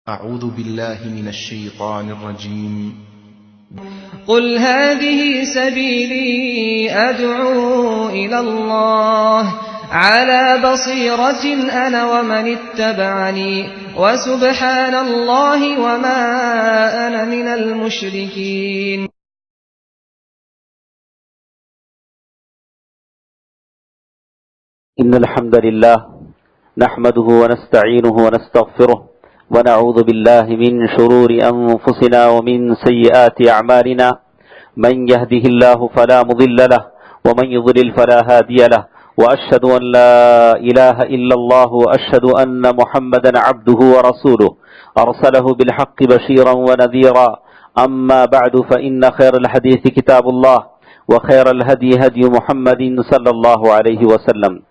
أعوذ بالله من الشيطان الرجيم. قل هذه سبيلي أدعو إلى الله على بصيرة أنا ومن اتبعني وسبحان الله وما أنا من المشركين. إن الحمد لله نحمده ونستعينه ونستغفره ونعوذ بالله من شرور أنفسنا ومن سيئات أعمالنا من يهده الله فلا مضل له ومن يضلل فلا هادي له وأشهد أن لا إله إلا الله وأشهد أن محمدا عبده ورسوله أرسله بالحق بشيرا ونذيرا أما بعد فإن خير الحديث كتاب الله وخير الهدي هدي محمد صلى الله عليه وسلم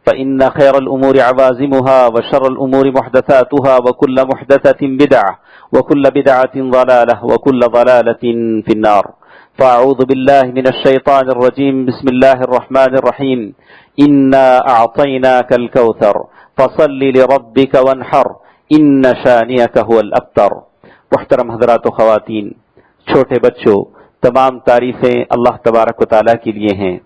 فإن خير الأمور عوازمها وشر الأمور محدثاتها وكل محدثة بدعة وكل بدعة ضلالة وكل ضلالة في النار. فأعوذ بالله من الشيطان الرجيم. بسم الله الرحمن الرحيم. إنا أعطيناك الكوثر فصل لربك وانحر إن شانئك هو الأبتر. محترم حضرات و خواتین، چھوٹے بچوں، تمام تعریفیں اللہ تبارک و تعالیٰ کے لیے ہیں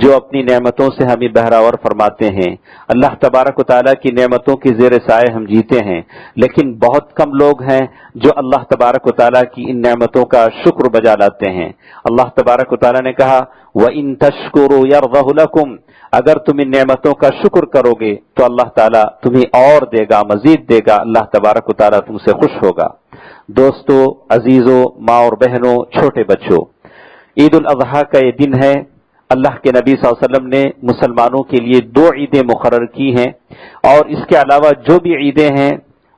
جو اپنی نعمتوں سے ہمیں بہراور فرماتے ہیں۔ اللہ تبارک و تعالیٰ کی نعمتوں کی زیر سائے ہم جیتے ہیں، لیکن بہت کم لوگ ہیں جو اللہ تبارک و تعالیٰ کی ان نعمتوں کا شکر بجا لاتے ہیں۔ اللہ تبارک و تعالیٰ نے کہا وَإِن تَشْكُرُوا يَرْضَهُ لَكُمْ، اگر تم ان نعمتوں کا شکر کرو گے تو اللہ تعالیٰ تمہیں اور دے گا، مزید دے گا، اللہ تبارک و تعالیٰ تم سے خوش ہوگا۔ دوستو، عزیزو، ماں اور بہنوں، چھوٹے بچوں، عید الاضحیٰ کا یہ دن ہے۔ اللہ کے نبی صلی اللہ علیہ وسلم نے مسلمانوں کے لیے 2 عیدیں مقرر کی ہیں، اور اس کے علاوہ جو بھی عیدیں ہیں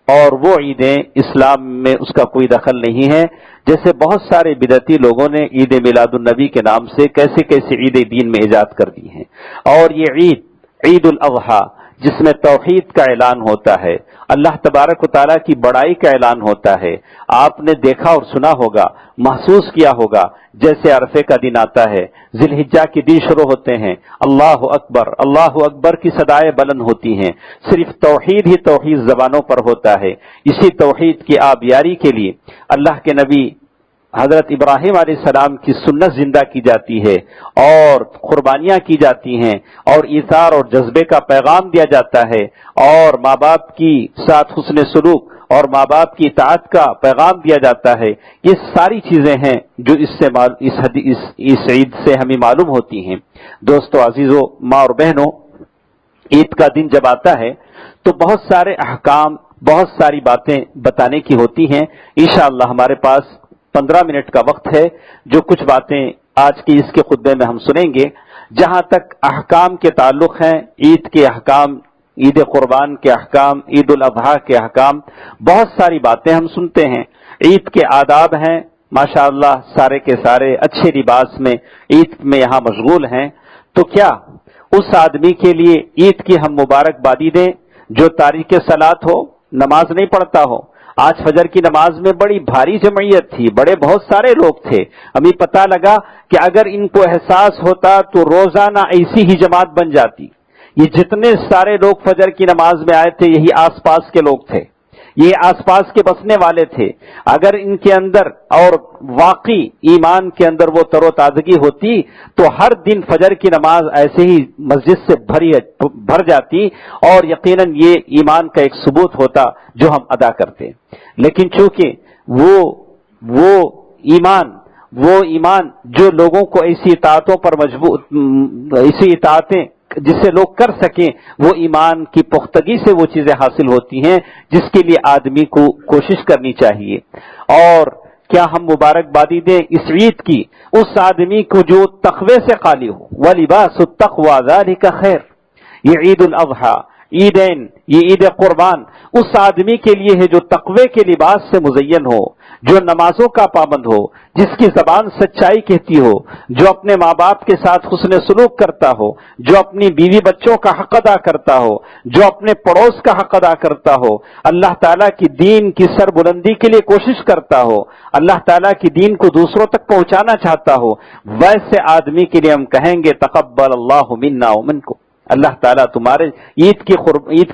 اور وہ عیدیں اسلام میں اس کا کوئی دخل نہیں ہے۔ جیسے بہت سارے بدعتی لوگوں نے عید میلاد النبی کے نام سے کیسے کیسے عیدیں دین میں ایجاد کر دی ہیں، اور یہ عید الاضحیٰ جس میں توحید کا اعلان ہوتا ہے، اللہ تبارک و تعالیٰ کی بڑائی کا اعلان ہوتا ہے۔ آپ نے دیکھا اور سنا ہوگا، محسوس کیا ہوگا، جیسے عرفے کا دن آتا ہے، ذی الحجہ کے دن شروع ہوتے ہیں، اللہ اکبر کی صدائیں بلند ہوتی ہیں، صرف توحید ہی توحید زبانوں پر ہوتا ہے۔ اسی توحید کی آبیاری کے لیے اللہ کے نبی حضرت ابراہیم علیہ السلام کی سنت زندہ کی جاتی ہے، اور قربانیاں کی جاتی ہیں، اور ایثار اور جذبے کا پیغام دیا جاتا ہے، اور ماں باپ کی ساتھ حسن سلوک اور ماں باپ کی اطاعت کا پیغام دیا جاتا ہے۔ یہ ساری چیزیں ہیں جو اس عید سے ہمیں معلوم ہوتی ہیں۔ دوستو، عزیزو، ماں اور بہنوں، عید کا دن جب آتا ہے تو بہت سارے احکام، بہت ساری باتیں بتانے کی ہوتی ہیں۔ انشاءاللہ ہمارے پاس 15 منٹ کا وقت ہے، جو کچھ باتیں آج کی اس کے خطبے میں ہم سنیں گے۔ جہاں تک احکام کے تعلق ہیں، عید کے احکام، عید قربان کے احکام، عید الاضحیٰ کے احکام، بہت ساری باتیں ہم سنتے ہیں۔ عید کے آداب ہیں، ماشاءاللہ سارے کے سارے اچھے لباس میں عید میں یہاں مشغول ہیں۔ تو کیا اس آدمی کے لیے عید کی ہم مبارکبادی دیں جو تارک صلاۃ ہو، نماز نہیں پڑھتا ہو؟ آج فجر کی نماز میں بڑی بھاری جمعیت تھی، بہت سارے لوگ تھے۔ ہمیں پتہ لگا کہ اگر ان کو احساس ہوتا تو روزانہ ایسی ہی جماعت بن جاتی۔ یہ جتنے سارے لوگ فجر کی نماز میں آئے تھے، یہی آس پاس کے لوگ تھے، یہ آس پاس کے بسنے والے تھے۔ اگر ان کے اندر اور واقعی ایمان کے اندر وہ تر و تازگی ہوتی تو ہر دن فجر کی نماز ایسے ہی مسجد سے بھر جاتی، اور یقیناً یہ ایمان کا ایک ثبوت ہوتا جو ہم ادا کرتے۔ لیکن چونکہ وہ ایمان جو لوگوں کو ایسی اطاعتوں پر ایسی اطاعتیں جسے لوگ کر سکیں، وہ ایمان کی پختگی سے وہ چیزیں حاصل ہوتی ہیں جس کے لیے آدمی کو کوشش کرنی چاہیے۔ اور کیا ہم مبارکبادی دیں اس عید کی اس آدمی کو جو تقوی سے خالی ہو؟ وَلِبَاسُ التَّقْوَى ذَلِكَ خَيْرٌ۔ یہ عید الاضحیٰ، عیدین، یہ عید قربان اس آدمی کے لیے ہے جو تقوی کے لباس سے مزین ہو، جو نمازوں کا پابند ہو، جس کی زبان سچائی کہتی ہو، جو اپنے ماں باپ کے ساتھ حسن سلوک کرتا ہو، جو اپنی بیوی بچوں کا حق ادا کرتا ہو، جو اپنے پڑوس کا حق ادا کرتا ہو، اللہ تعالیٰ کی دین کی سربلندی کے لیے کوشش کرتا ہو، اللہ تعالیٰ کی دین کو دوسروں تک پہنچانا چاہتا ہو، ویسے آدمی کے لیے ہم کہیں گے تقبل اللہ منا ومنکم، اللہ تعالیٰ تمہارے عید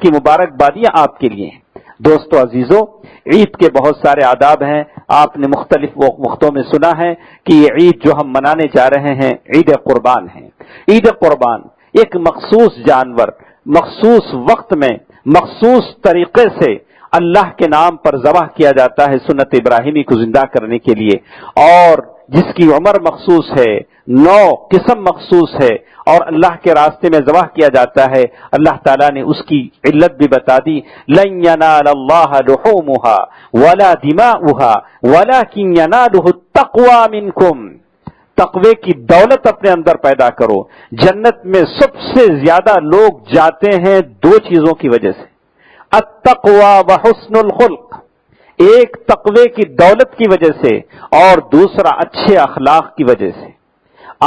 کی مبارکبادیاں آپ کے لیے ہیں، دوستو عزیزو، عید کے بہت سارے آداب ہیں. آپ نے مختلف وقتوں میں سنا ہے کہ یہ عید جو ہم منانے جا رہے ہیں عید قربان ہے. عید قربان ایک مخصوص جانور مخصوص وقت میں مخصوص طریقے سے اللہ کے نام پر ذبح کیا جاتا ہے سنت ابراہیمی کو زندہ کرنے کے لیے، اور جس کی عمر مخصوص ہے، 9 قسم مخصوص ہے، اور اللہ کے راستے میں ذبح کیا جاتا ہے. اللہ تعالیٰ نے اس کی علت بھی بتا دی، لن ینال اللہ لحومها ولا دماؤها ولکن ینالہ التقوی منکم. تقوی کی دولت اپنے اندر پیدا کرو. جنت میں سب سے زیادہ لوگ جاتے ہیں 2 چیزوں کی وجہ سے، التقوی وحسن الخلق، ایک تقوی کی دولت کی وجہ سے اور دوسرا اچھے اخلاق کی وجہ سے.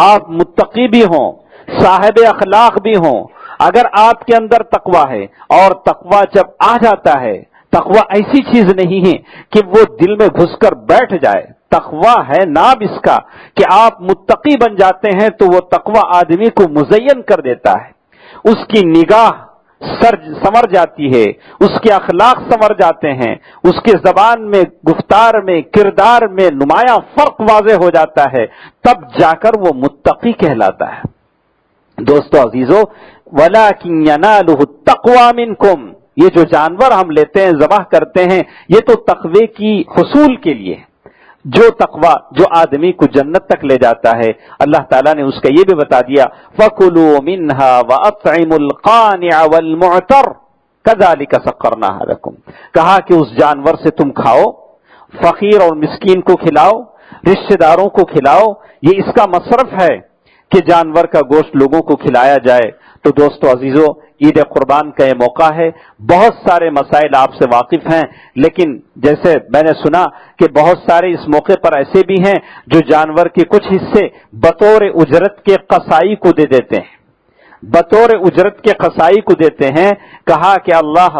آپ متقی بھی ہوں، صاحب اخلاق بھی ہوں، اگر آپ کے اندر تقوی ہے، اور تقوی جب آ جاتا ہے، تقوی ایسی چیز نہیں ہے کہ وہ دل میں گھس کر بیٹھ جائے. تقوی ہے نام اس کا کہ آپ متقی بن جاتے ہیں تو وہ تقوی آدمی کو مزین کر دیتا ہے. اس کی نگاہ سنور جاتی ہے، اس کے اخلاق سنور جاتے ہیں، اس کے زبان میں، گفتار میں، کردار میں نمایاں فرق واضح ہو جاتا ہے، تب جا کر وہ متقی کہلاتا ہے. دوستو عزیزو، وَلَٰكِن يَنَالُهُ التَّقْوَىٰ مِنكُمْ، یہ جو جانور ہم لیتے ہیں، ذبح کرتے ہیں، یہ تو تقوی کی حصول کے لیے ہے. جو تقوی جو آدمی کو جنت تک لے جاتا ہے، اللہ تعالیٰ نے اس کا یہ بھی بتا دیا، فَكُلُوا مِنْهَا وَأَطْعِمُوا الْقَانِعَ وَالْمُعْتَرَّ كَذَٰلِكَ سَخَّرْنَاهَا لَكُمْ. کہا کہ اس جانور سے تم کھاؤ، فقیر اور مسکین کو کھلاؤ، رشتہ داروں کو کھلاؤ. یہ اس کا مصرف ہے کہ جانور کا گوشت لوگوں کو کھلایا جائے. تو دوستو عزیزو، عید قربان کا یہ موقع ہے. بہت سارے مسائل آپ سے واقف ہیں، لیکن جیسے میں نے سنا کہ بہت سارے اس موقع پر ایسے بھی ہیں جو جانور کے کچھ حصے بطور اجرت کے قصائی کو دے دیتے ہیں، بطور اجرت کے قصائی کو دیتے ہیں. کہا کہ اللہ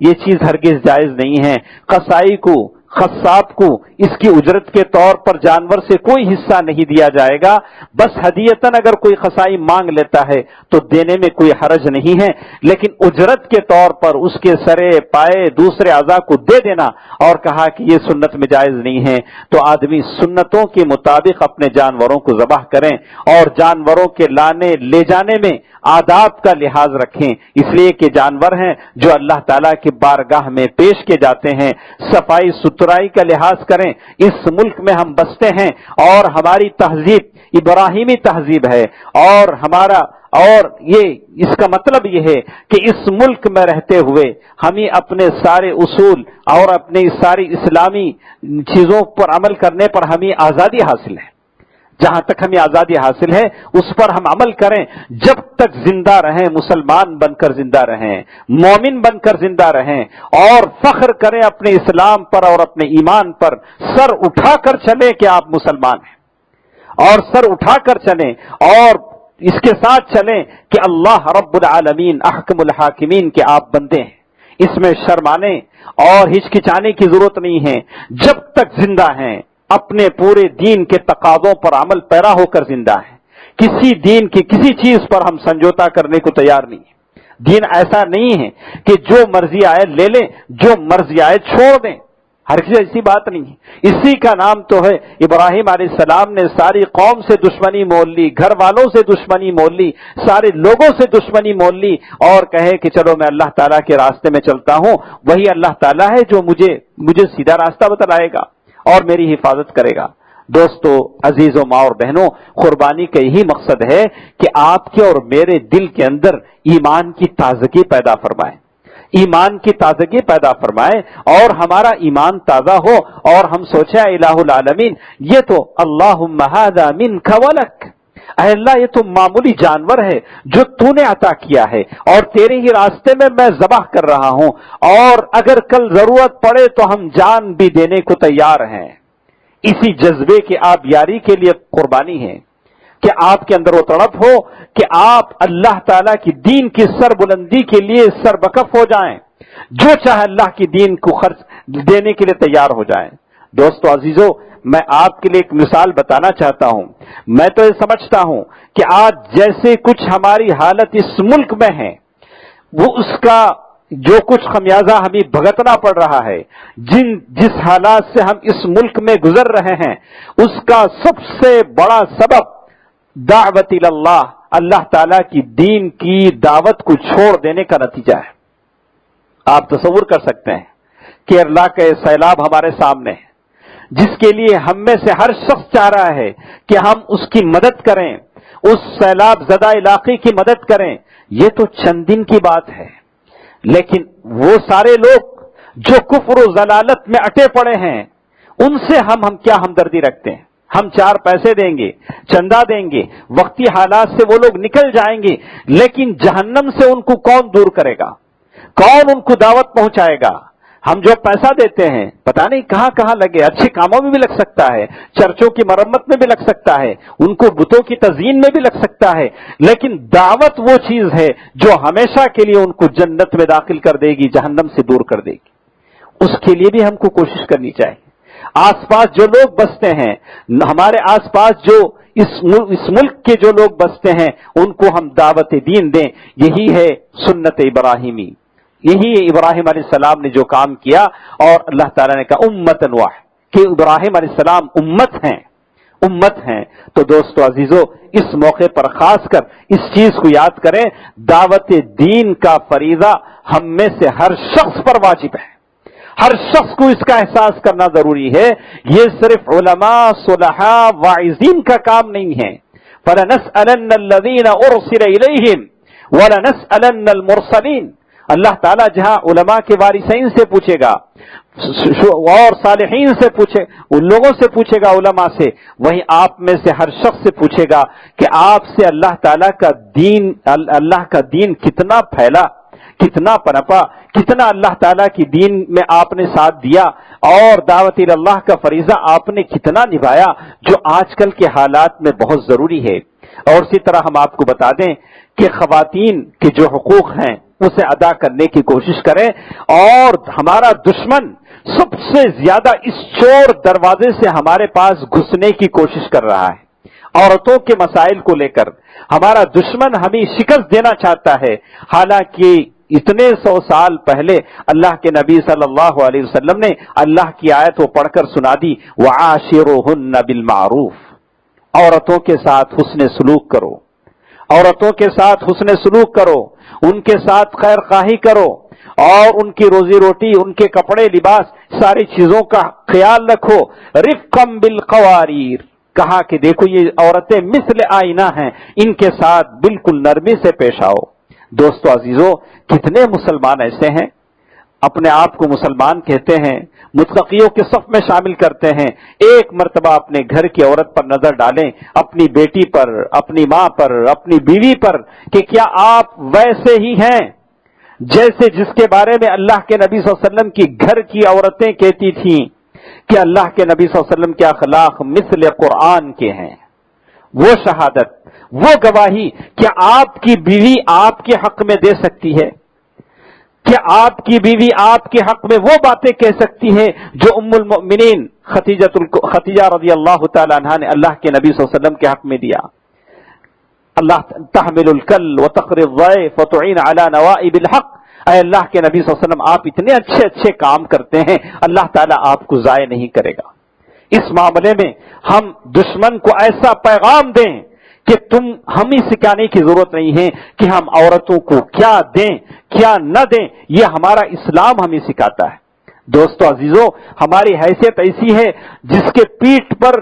یہ چیز ہرگز جائز نہیں ہے. قصائی کو، خصاب کو اس کی اجرت کے طور پر جانور سے کوئی حصہ نہیں دیا جائے گا. بس ہدیتاً اگر کوئی قصائی مانگ لیتا ہے تو دینے میں کوئی حرج نہیں ہے، لیکن اجرت کے طور پر اس کے سرے پائے دوسرے اعضاء کو دے دینا، اور کہا کہ یہ سنت میں جائز نہیں ہے. تو آدمی سنتوں کے مطابق اپنے جانوروں کو ذبح کریں، اور جانوروں کے لانے لے جانے میں آداب کا لحاظ رکھیں، اس لیے کہ جانور ہیں جو اللہ تعالیٰ کی بارگاہ میں پیش کیے جاتے ہیں. صفائی ستھرائی کا لحاظ کریں. اس ملک میں ہم بستے ہیں اور ہماری تہذیب ابراہیمی تہذیب ہے، اور یہ اس کا مطلب یہ ہے کہ اس ملک میں رہتے ہوئے ہمیں اپنے سارے اصول اور اپنے ساری اسلامی چیزوں پر عمل کرنے پر ہمیں آزادی حاصل ہے. جہاں تک ہمیں آزادی حاصل ہے اس پر ہم عمل کریں. جب تک زندہ رہیں مسلمان بن کر زندہ رہیں، مومن بن کر زندہ رہیں، اور فخر کریں اپنے اسلام پر اور اپنے ایمان پر. سر اٹھا کر چلیں کہ آپ مسلمان ہیں، اور سر اٹھا کر چلیں، اور اس کے ساتھ چلیں کہ اللہ رب العالمین احکم الحاکمین کے آپ بندے ہیں. اس میں شرمانے اور ہچکچانے کی ضرورت نہیں ہے. جب تک زندہ ہیں اپنے پورے دین کے تقاضوں پر عمل پیرا ہو کر زندہ ہیں. کسی دین کی کسی چیز پر ہم سمجھوتا کرنے کو تیار نہیں ہیں. دین ایسا نہیں ہے کہ جو مرضی آئے لے لیں، جو مرضی آئے چھوڑ دیں. ہر کسی ایسی بات نہیں ہے. اسی کا نام تو ہے ابراہیم علیہ السلام نے ساری قوم سے دشمنی مول لی، گھر والوں سے دشمنی مول لی، سارے لوگوں سے دشمنی مول لی، اور کہے کہ چلو میں اللہ تعالیٰ کے راستے میں چلتا ہوں. وہی اللہ تعالیٰ ہے جو مجھے سیدھا راستہ بتلائے گا اور میری حفاظت کرے گا. دوستو عزیزوں، ماں اور بہنوں، قربانی کا یہی مقصد ہے کہ آپ کے اور میرے دل کے اندر ایمان کی تازگی پیدا فرمائے، ایمان کی تازگی پیدا فرمائے، اور ہمارا ایمان تازہ ہو اور ہم سوچیں الہ العالمین یہ تو اللہم ھذا منک ولک، اے اللہ یہ تو معمولی جانور ہے جو تو نے عطا کیا ہے، اور تیرے ہی راستے میں میں ذبح کر رہا ہوں، اور اگر کل ضرورت پڑے تو ہم جان بھی دینے کو تیار ہیں. اسی جذبے کی آبیاری کے لیے قربانی ہے کہ آپ کے اندر وہ تڑپ ہو کہ آپ اللہ تعالیٰ کی دین کی سر بلندی کے لیے سر بکف ہو جائیں، جو چاہے اللہ کی دین کو خرچ دینے کے لیے تیار ہو جائیں. دوستو عزیزو، میں آپ کے لیے ایک مثال بتانا چاہتا ہوں. میں تو یہ سمجھتا ہوں کہ آج جیسے کچھ ہماری حالت اس ملک میں ہے، وہ اس کا جو کچھ خمیازہ ہمیں بھگتنا پڑ رہا ہے، جس حالات سے ہم اس ملک میں گزر رہے ہیں، اس کا سب سے بڑا سبب دعوت اللہ، اللہ تعالی کی دین کی دعوت کو چھوڑ دینے کا نتیجہ ہے۔ آپ تصور کر سکتے ہیں کہ اللہ کا یہ سیلاب ہمارے سامنے ہے، جس کے لیے ہم میں سے ہر شخص چاہ رہا ہے کہ ہم اس کی مدد کریں، اس سیلاب زدہ علاقے کی مدد کریں۔ یہ تو چند دن کی بات ہے، لیکن وہ سارے لوگ جو کفر و ضلالت میں اٹے پڑے ہیں، ان سے ہم کیا ہمدردی رکھتے ہیں؟ ہم 4 پیسے دیں گے، چندہ دیں گے، وقتی حالات سے وہ لوگ نکل جائیں گے، لیکن جہنم سے ان کو کون دور کرے گا؟ کون ان کو دعوت پہنچائے گا؟ ہم جو پیسہ دیتے ہیں پتہ نہیں کہاں کہاں لگے، اچھے کاموں میں بھی لگ سکتا ہے، چرچوں کی مرمت میں بھی لگ سکتا ہے، ان کو بتوں کی تزئین میں بھی لگ سکتا ہے، لیکن دعوت وہ چیز ہے جو ہمیشہ کے لیے ان کو جنت میں داخل کر دے گی، جہنم سے دور کر دے گی۔ اس کے لیے بھی ہم کو کوشش کرنی چاہیے۔ آس پاس جو لوگ بستے ہیں، ہمارے آس پاس جو اس ملک کے جو لوگ بستے ہیں، ان کو ہم دعوت دین دیں۔ یہی ہے سنت ابراہیمی، یہی ابراہیم علیہ السلام نے جو کام کیا، اور اللہ تعالیٰ نے کہا امۃ واحد، کہ ابراہیم علیہ السلام امت ہیں۔ تو دوستو عزیزو، اس موقع پر خاص کر اس چیز کو یاد کریں، دعوت دین کا فریضہ ہم میں سے ہر شخص پر واجب ہے۔ ہر شخص کو اس کا احساس کرنا ضروری ہے۔ یہ صرف علماء، صلحاء، واعظین کا کام نہیں ہے۔ فَلَنَسْأَلَنَّ الَّذِينَ أُرْسِلَ إِلَيْهِمْ وَلَنَسْأَلَنَّ الْمُرْسَلِينَ۔ اللہ تعالیٰ جہاں علماء کے وارثین سے پوچھے گا اور صالحین سے پوچھے، ان لوگوں سے پوچھے گا، علماء سے، وہیں آپ میں سے ہر شخص سے پوچھے گا کہ آپ سے اللہ تعالیٰ کا دین کتنا پھیلا، کتنا پنپا، کتنا اللہ تعالیٰ کی دین میں آپ نے ساتھ دیا، اور دعوت اللہ کا فریضہ آپ نے کتنا نبھایا، جو آج کل کے حالات میں بہت ضروری ہے۔ اور اسی طرح ہم آپ کو بتا دیں کہ خواتین کے جو حقوق ہیں اسے ادا کرنے کی کوشش کریں، اور ہمارا دشمن سب سے زیادہ اس چور دروازے سے ہمارے پاس گھسنے کی کوشش کر رہا ہے۔ عورتوں کے مسائل کو لے کر ہمارا دشمن ہمیں شکست دینا چاہتا ہے، حالانکہ اتنے 100 سال پہلے اللہ کے نبی صلی اللہ علیہ وسلم نے اللہ کی آیت کو پڑھ کر سنا دی، وَعَاشِرُهُنَّ بِالْمَعْرُوفِ، عورتوں کے ساتھ حسن سلوک کرو، عورتوں کے ساتھ حسن سلوک کرو، ان کے ساتھ خیر خواہی کرو، اور ان کی روزی روٹی، ان کے کپڑے لباس، ساری چیزوں کا خیال رکھو۔ رفقم بالقواریر، کہا کہ دیکھو یہ عورتیں مثل آئینہ ہیں، ان کے ساتھ بالکل نرمی سے پیش آؤ۔ دوستو عزیزو، کتنے مسلمان ایسے ہیں اپنے آپ کو مسلمان کہتے ہیں، متقیوں کے صف میں شامل کرتے ہیں، ایک مرتبہ اپنے گھر کی عورت پر نظر ڈالیں، اپنی بیٹی پر، اپنی ماں پر، اپنی بیوی پر، کہ کیا آپ ویسے ہی ہیں جیسے جس کے بارے میں اللہ کے نبی صلی اللہ علیہ وسلم کی گھر کی عورتیں کہتی تھیں کہ اللہ کے نبی صلی اللہ علیہ وسلم کے اخلاق مثل قرآن کے ہیں۔ وہ شہادت، وہ گواہی کیا آپ کی بیوی آپ کے حق میں دے سکتی ہے؟ کہ آپ کی بیوی آپ کے حق میں وہ باتیں کہہ سکتی ہے جو ام المؤمنین خدیجہ رضی اللہ تعالی عنہا نے اللہ کے نبی صلی اللہ علیہ وسلم کے حق میں دیا؟ اللہ تحمل الکل وتقری الضیف وتعین علی نوائب الحق، اے اللہ کے نبی صلی اللہ علیہ وسلم آپ اتنے اچھے اچھے کام کرتے ہیں، اللہ تعالیٰ آپ کو ضائع نہیں کرے گا۔ اس معاملے میں ہم دشمن کو ایسا پیغام دیں کہ ہمیں سکھانے کی ضرورت نہیں ہے کہ ہم عورتوں کو کیا دیں کیا نہ دیں، یہ ہمارا اسلام ہمیں سکھاتا ہے۔ دوستو عزیزو، ہماری حیثیت ایسی ہے جس کے پیٹھ پر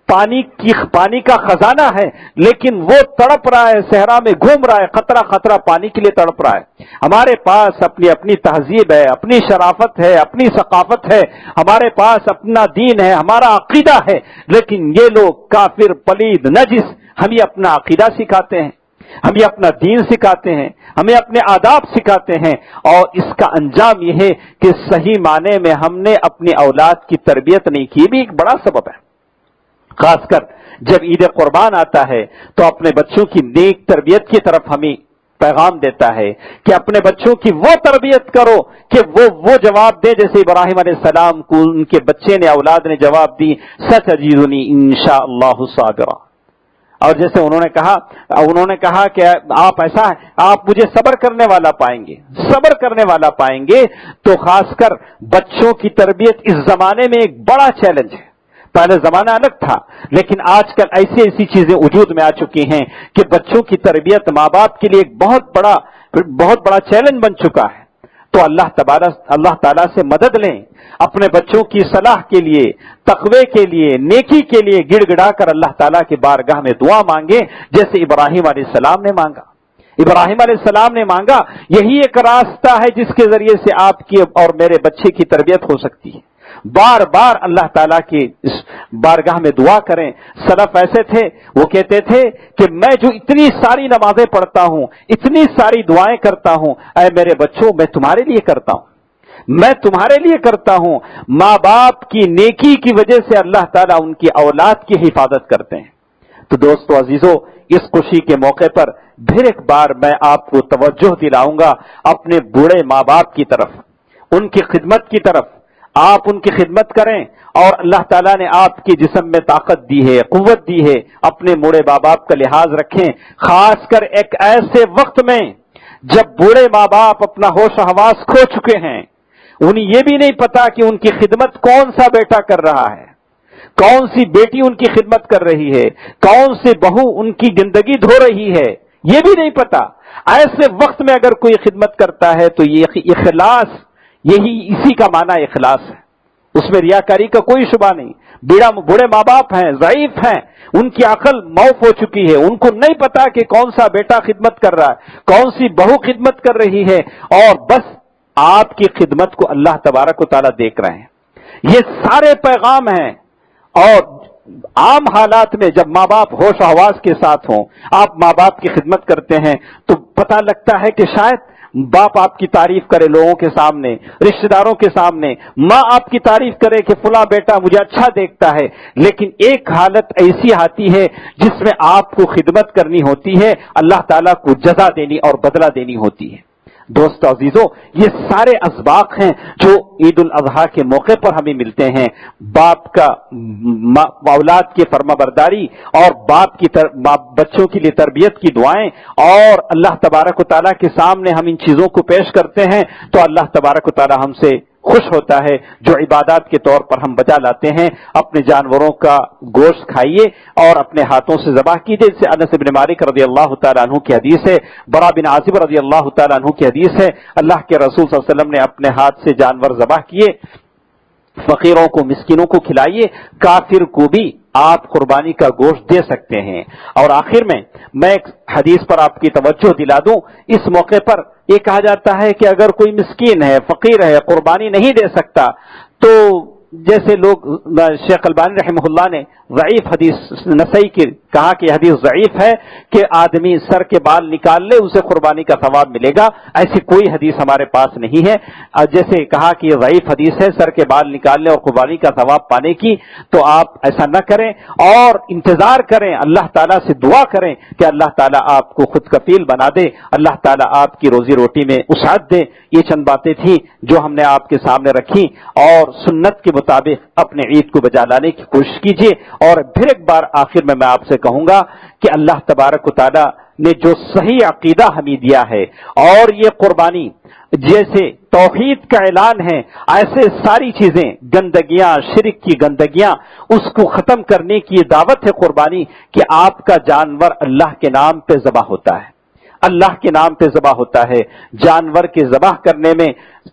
پانی کا خزانہ ہے، لیکن وہ تڑپ رہا ہے، صحرا میں گھوم رہا ہے، خطرہ خطرہ پانی کے لیے تڑپ رہا ہے۔ ہمارے پاس اپنی تہذیب ہے، اپنی شرافت ہے، اپنی ثقافت ہے، ہمارے پاس اپنا دین ہے، ہمارا عقیدہ ہے، لیکن یہ لوگ کافر، پلید، نجس ہمیں اپنا عقیدہ سکھاتے ہیں، ہمیں اپنا دین سکھاتے ہیں، ہمیں اپنے آداب سکھاتے ہیں، اور اس کا انجام یہ ہے کہ صحیح معنی میں ہم نے اپنی اولاد کی تربیت نہیں کی، بھی ایک بڑا سبب ہے۔ خاص کر جب عید قربان آتا ہے تو اپنے بچوں کی نیک تربیت کی طرف ہمیں پیغام دیتا ہے کہ اپنے بچوں کی وہ تربیت کرو کہ وہ جواب دے جیسے ابراہیم علیہ السلام کو ان کے بچے نے، اولاد نے جواب دی، ستجدنی انشاءاللہ صابرا، اور جیسے انہوں نے کہا کہ آپ ایسا ہے، آپ مجھے صبر کرنے والا پائیں گے، صبر کرنے والا پائیں گے، تو خاص کر بچوں کی تربیت اس زمانے میں ایک بڑا چیلنج ہے۔ پہلے زمانہ الگ تھا، لیکن آج کل ایسی چیزیں وجود میں آ چکی ہیں کہ بچوں کی تربیت ماں باپ کے لیے ایک بہت بڑا چیلنج بن چکا ہے۔ تو اللہ تعالیٰ سے مدد لیں، اپنے بچوں کی صلاح کے لیے، تقوی کے لیے، نیکی کے لیے گڑ گڑا کر اللہ تعالیٰ کی بارگاہ میں دعا مانگیں، جیسے ابراہیم علیہ السلام نے مانگا۔ ابراہیم علیہ السلام نے مانگا، یہی ایک راستہ ہے جس کے ذریعے سے آپ کی اور میرے بچے کی تربیت ہو سکتی ہے۔ بار بار اللہ تعالیٰ کی اس بارگاہ میں دعا کریں۔ سلف ایسے تھے، وہ کہتے تھے کہ میں جو اتنی ساری نمازیں پڑھتا ہوں، اتنی ساری دعائیں کرتا ہوں، اے میرے بچوں میں تمہارے لیے کرتا ہوں، میں تمہارے لیے کرتا ہوں۔ ماں باپ کی نیکی کی وجہ سے اللہ تعالیٰ ان کی اولاد کی حفاظت کرتے ہیں۔ تو دوستو عزیزو، اس خوشی کے موقع پر پھر ایک بار میں آپ کو توجہ دلاؤں گا اپنے بوڑھے ماں باپ کی طرف، ان کی خدمت کی طرف۔ آپ ان کی خدمت کریں، اور اللہ تعالیٰ نے آپ کے جسم میں طاقت دی ہے، قوت دی ہے، اپنے بوڑھے ماں باپ کا لحاظ رکھیں، خاص کر ایک ایسے وقت میں جب بوڑھے ماں باپ اپنا ہوش و حواس کھو چکے ہیں، انہیں یہ بھی نہیں پتا کہ ان کی خدمت کون سا بیٹا کر رہا ہے، کون سی بیٹی ان کی خدمت کر رہی ہے، کون سی بہو ان کی زندگی دھو رہی ہے، یہ بھی نہیں پتا۔ ایسے وقت میں اگر کوئی خدمت کرتا ہے تو یہ اخلاص، اسی کا معنی اخلاص ہے، اس میں ریاکاری کا کوئی شبہ نہیں۔ بوڑھے ماں باپ ہیں، ضعیف ہیں، ان کی عقل موف ہو چکی ہے، ان کو نہیں پتا کہ کون سا بیٹا خدمت کر رہا ہے، کون سی بہو خدمت کر رہی ہے، اور بس آپ کی خدمت کو اللہ تبارک و تعالیٰ دیکھ رہے ہیں۔ یہ سارے پیغام ہیں، اور عام حالات میں جب ماں باپ ہوش و حواس کے ساتھ ہوں، آپ ماں باپ کی خدمت کرتے ہیں تو پتہ لگتا ہے کہ شاید باپ آپ کی تعریف کرے لوگوں کے سامنے، رشتہ داروں کے سامنے، ماں آپ کی تعریف کرے کہ فلاں بیٹا مجھے اچھا دیکھتا ہے، لیکن ایک حالت ایسی آتی ہے جس میں آپ کو خدمت کرنی ہوتی ہے، اللہ تعالیٰ کو جزا دینی اور بدلہ دینی ہوتی ہے۔ دوستو عزیزو، یہ سارے اسباق ہیں جو عید الاضحیٰ کے موقع پر ہمیں ملتے ہیں۔ باپ کا اولاد کی فرما برداری، اور باپ کی بچوں کے لیے تربیت کی دعائیں، اور اللہ تبارک و تعالیٰ کے سامنے ہم ان چیزوں کو پیش کرتے ہیں تو اللہ تبارک و تعالیٰ ہم سے خوش ہوتا ہے، جو عبادات کے طور پر ہم بجا لاتے ہیں۔ اپنے جانوروں کا گوشت کھائیے اور اپنے ہاتھوں سے ذبح کیجیے، جس سے انس بن مالک رضی اللہ تعالیٰ عنہ کی حدیث ہے، برا بن عازب رضی اللہ تعالیٰ عنہ کی حدیث ہے، اللہ کے رسول صلی اللہ علیہ وسلم نے اپنے ہاتھ سے جانور ذبح کیے، فقیروں کو، مسکینوں کو کھلائیے، کافر کو بھی آپ قربانی کا گوشت دے سکتے ہیں۔ اور آخر میں ایک حدیث پر آپ کی توجہ دلا دوں، اس موقع پر یہ کہا جاتا ہے کہ اگر کوئی مسکین ہے، فقیر ہے، قربانی نہیں دے سکتا، تو جیسے لوگ، شیخ البانی رحمہ اللہ نے ضعیف حدیث نسائی کی کہا کہ حدیث ضعیف ہے کہ آدمی سر کے بال نکال لے اسے قربانی کا ثواب ملے گا، ایسی کوئی حدیث ہمارے پاس نہیں ہے۔ جیسے کہا کہ یہ ضعیف حدیث ہے سر کے بال نکالنے اور قربانی کا ثواب پانے کی، تو آپ ایسا نہ کریں اور انتظار کریں، اللہ تعالیٰ سے دعا کریں کہ اللہ تعالیٰ آپ کو خود کفیل بنا دے، اللہ تعالیٰ آپ کی روزی روٹی میں وسعت دے۔ یہ چند باتیں تھیں جو ہم نے آپ کے سامنے رکھی، اور سنت کے مطابق اپنے عید کو بجا لانے کی کوشش کیجیے۔ اور پھر ایک بار آخر میں آپ سے کہوں گا کہ اللہ تبارک و تعالیٰ نے جو صحیح عقیدہ ہمیں دیا ہے، اور یہ قربانی جیسے توحید کا اعلان ہے، ایسے ساری چیزیں، گندگیاں، شرک کی گندگیاں، اس کو ختم کرنے کی یہ دعوت ہے قربانی، کہ آپ کا جانور اللہ کے نام پہ ذبح ہوتا ہے، اللہ کے نام پہ ذبح ہوتا ہے۔ جانور کے ذبح کرنے میں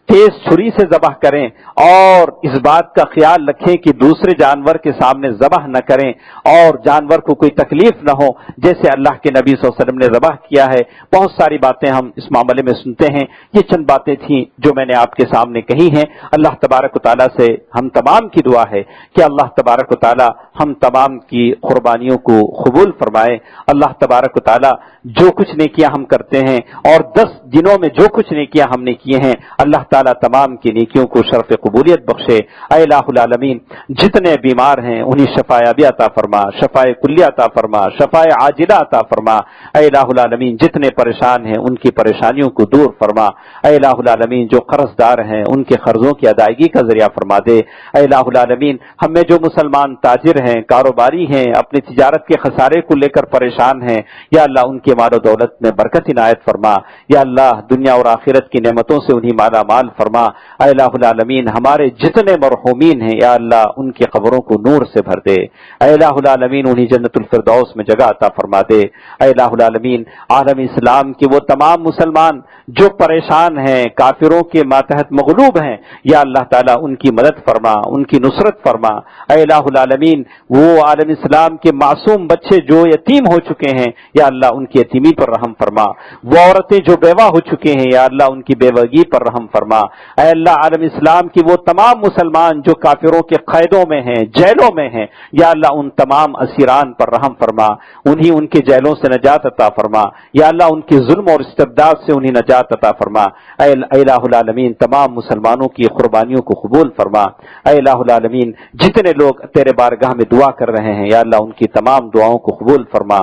تیز چھری سے ذبح کریں، اور اس بات کا خیال رکھیں کہ دوسرے جانور کے سامنے ذبح نہ کریں، اور جانور کو کوئی تکلیف نہ ہو، جیسے اللہ کے نبی صلی اللہ علیہ وسلم نے ذبح کیا ہے۔ بہت ساری باتیں ہم اس معاملے میں سنتے ہیں، یہ چند باتیں تھیں جو میں نے آپ کے سامنے کہی ہیں۔ اللہ تبارک و تعالیٰ سے ہم تمام کی دعا ہے کہ اللہ تبارک و تعالیٰ ہم تمام کی قربانیوں کو قبول فرمائے۔ اللہ تبارک و تعالیٰ جو کچھ نیکیاں ہم کرتے ہیں اور 10 دنوں میں جو کچھ نیکیاں ہم نے کیے ہیں، اللہ تعالیٰ تمام کی نیکیوں کو شرف قبولیت بخشے۔ اے الہ العالمین، جتنے بیمار ہیں انہیں شفا یابی عطا فرما، شفا کلیہ عطا فرما، شفا عاجلہ عطا فرما۔ اے الہ العالمین، جتنے پریشان ہیں ان کی پریشانیوں کو دور فرما۔ اے الہ العالمین، جو قرض دار ہیں ان کے قرضوں کی ادائیگی کا ذریعہ فرما دے۔ اے الہ العالمین، ہم میں جو مسلمان تاجر ہیں، کاروباری ہیں، اپنی تجارت کے خسارے کو لے کر پریشان ہیں، یا اللہ ان کے مال و دولت میں برکت عنایت فرما۔ یا اللہ دنیا اور آخرت کی نعمتوں سے انہیں مالا مال فرما۔ اے الہ العالمین، ہمارے جتنے مرحومین ہیں یا اللہ ان کی قبروں کو نور سے بھر دے۔ اے الہ العالمین، انہیں جنت الفردوس میں جگہ عطا فرما دے۔ اے الہ العالمین، عالم اسلام کے وہ تمام مسلمان جو پریشان ہیں، کافروں کے ماتحت مغلوب ہیں، یا اللہ تعالیٰ ان کی مدد فرما، ان کی نصرت فرما۔ اے الہ العالمین، وہ عالم اسلام کے معصوم بچے جو یتیم ہو چکے ہیں، یا اللہ ان کی یتیمی پر رحم فرما۔ وہ عورتیں جو بیوہ ہو چکے ہیں، یا اللہ ان کی بیوگی پر رحم فرما۔ اے اللہ عالم اسلام کی وہ تمام مسلمان جو کافروں کے قیدوں میں ہیں، جیلوں میں ہیں، یا اللہ ان تمام اسیران پر رحم فرما، انہیں ان کے جیلوں سے نجات عطا فرما۔ یا اللہ ان کے ظلم اور استبداد سے انہیں نجات عطا فرما۔ اے الہ العالمین، تمام مسلمانوں کی قربانیوں کو قبول فرما۔ اے الہ العالمین، جتنے لوگ تیرے بارگاہ میں دعا کر رہے ہیں، یا اللہ ان کی تمام دعاؤں کو قبول فرما۔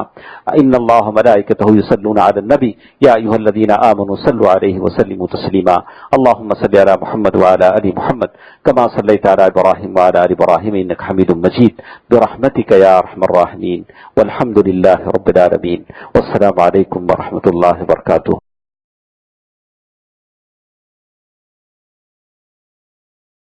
ان اللہ ملائکتہ یصلون علی النبی یا ایھا الذین آمنوا صلوا علیہ وسلموا تسلیما۔ اللهم صل علی محمد وعلی آل محمد کما صلیت علی ابراہیم وعلی آل ابراہیم انک حمید مجید برحمتک یا ارحم الراحمین والحمد للہ رب العالمین۔ والسلام علیکم ورحمۃ اللہ وبرکاتہ۔